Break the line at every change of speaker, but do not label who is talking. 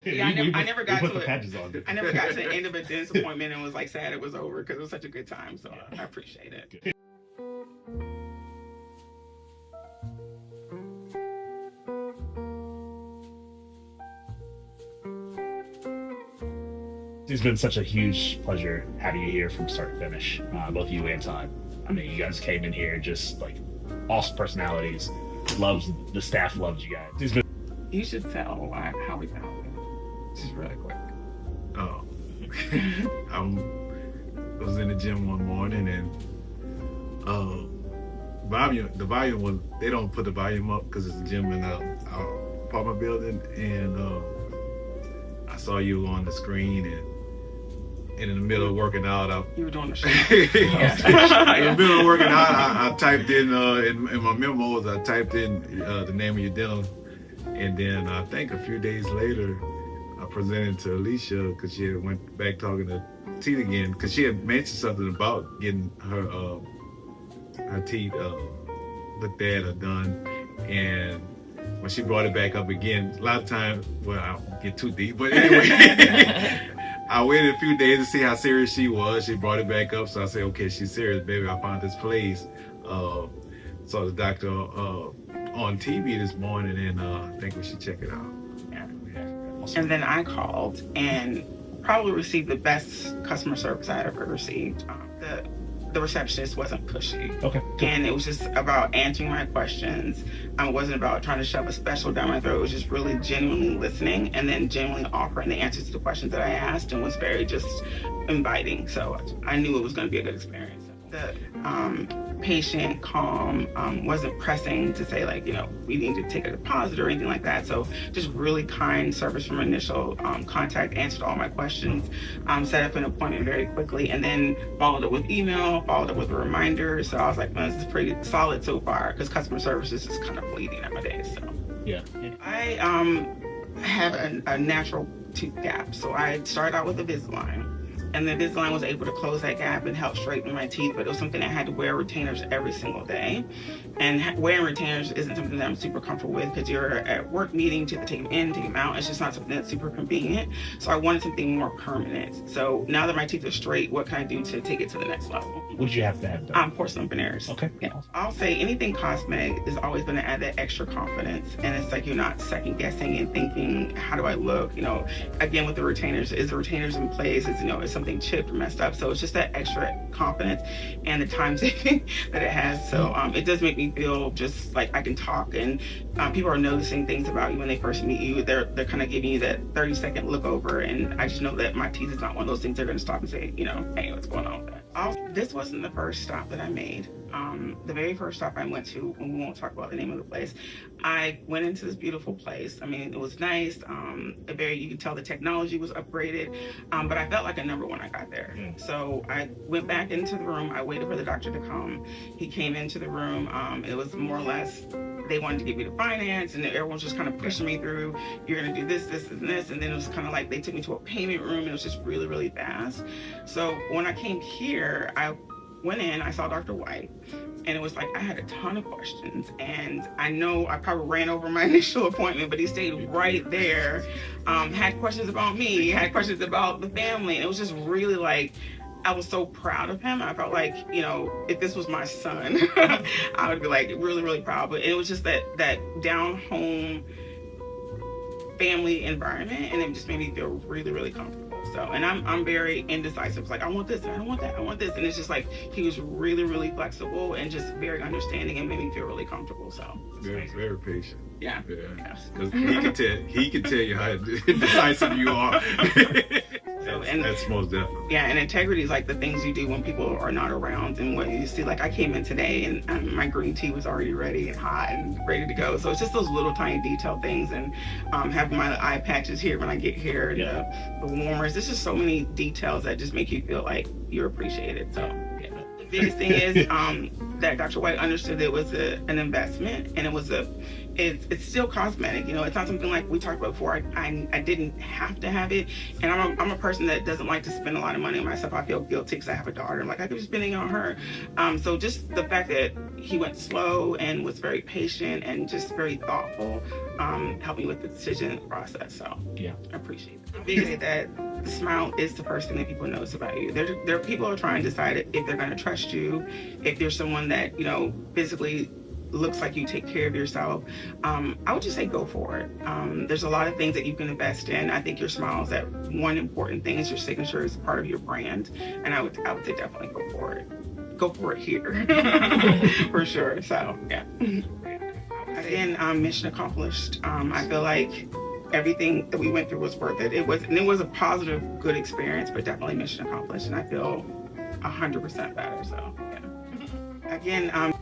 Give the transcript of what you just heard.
Yeah, I never got to it.
Patches on.
I never got to the end of a dentist appointment and was like sad it was over because it was such a good time. So I appreciate it.
It's been such a huge pleasure having you here from start to finish, both you and Todd. I mean, you guys came in here just like awesome personalities. The staff loves you guys.
You should tell how we found it. Just really quick.
Oh, I was in the gym one morning and the volume was, they don't put the volume up because it's a gym in our apartment building, and I saw you on the screen and in the middle of working out,
you were doing the show.
In the middle of working out, I typed in my memos, I typed in the name of your dental, and then I think a few days later, I presented to Alisha because she had went back talking to teeth again because she had mentioned something about getting her teeth looked at or done, and when she brought it back up again, a lot of times, well, I won't get too deep, but anyway. I waited a few days to see how serious she was. She brought it back up, so I said, okay, she's serious, baby. I found this place. Saw the doctor on TV this morning, and I think we should check it out.
Yeah. Awesome. And then I called and probably received the best customer service I ever received. The receptionist wasn't pushy.
Okay.
And it was just about answering my questions. It wasn't about trying to shove a special down my throat. It was just really genuinely listening and then genuinely offering the answers to the questions that I asked, and was very just inviting. So I knew it was going to be a good experience. The patient, calm, wasn't pressing to say like, we need to take a deposit or anything like that. So just really kind service from initial contact, answered all my questions, set up an appointment very quickly, and then followed up with email, followed up with a reminder. So I was like, man, this is pretty solid so far, because customer service is just kind of fleeting nowadays. So
yeah.
I have a natural tooth gap. So I started out with Invisalign. And the Invisalign was able to close that gap and help straighten my teeth, but it was something I had to wear retainers every single day. And wearing retainers isn't something that I'm super comfortable with, because you're at work meeting, to take them in, take them out. It's just not something that's super convenient. So I wanted something more permanent. So now that my teeth are straight, what can I do to take it to the next level?
What did you have to have done?
Porcelain veneers.
Okay.
Yeah. I'll say anything cosmetic is always going to add that extra confidence. And it's like you're not second guessing and thinking, how do I look? Again, with the retainers, is the retainers in place? Is something chipped or messed up? So it's just that extra confidence and the time saving that it has. So it does make me feel just like I can talk, and people are noticing things about you when they first meet you. They're kind of giving you that 30-second look over, and I just know that my teeth is not one of those things they're going to stop and say, hey, what's going on with that? This wasn't the first stop that I made. The very first stop I went to, and we won't talk about the name of the place, I went into this beautiful place. I mean, it was nice. You could tell the technology was upgraded, but I felt like a number when I got there. So I went back into the room. I waited for the doctor to come. He came into the room. It was more or less, they wanted to give me the finance, and everyone's just kind of pushing me through. You're going to do this, this, and this. And then it was kind of like they took me to a payment room, and it was just really, really fast. So when I came here, I went in, I saw Dr. White, and it was like I had a ton of questions, and I know I probably ran over my initial appointment, but he stayed right there, had questions about me, had questions about the family, and it was just really like, I was so proud of him. I felt like, if this was my son, I would be like really, really proud. But it was just that down home family environment, and it just made me feel really, really comfortable. So, and I'm very indecisive. It's like, I want this, and I don't want that, I want this. And it's just like, he was really, really flexible and just very understanding, and made me feel really comfortable. So
very, very patient.
Yeah.
Because he can tell you how indecisive you are. That's most definitely.
Yeah, and integrity is like the things you do when people are not around, and what you see. Like I came in today, and my green tea was already ready and hot and ready to go. So it's just those little tiny detail things, and having my eye patches here when I get here, and the warmers. There's just so many details that just make you feel like you're appreciated. So the biggest thing is that Dr. White understood it was an investment, and it's still cosmetic. You know, it's not something like we talked about before. I didn't have to have it, and I'm a person that doesn't like to spend a lot of money on myself. I feel guilty because I have a daughter. I'm like, I could be spending it on her. So just the fact that he went slow and was very patient and just very thoughtful helped me with the decision process. So
yeah,
I appreciate it. Because that smile is the first thing that people notice about you. There are people who are trying to decide if they're going to trust you, if there's someone that, you know, physically looks like you take care of yourself. I would just say go for it. There's a lot of things that you can invest in. I think your smile is that one important thing. Is your signature is part of your brand, and I would say definitely go for it. Go for it here for sure. So yeah. Again, mission accomplished. I feel like everything that we went through was worth it. It was a positive, good experience, but definitely mission accomplished, and I feel 100% better. So yeah. Again.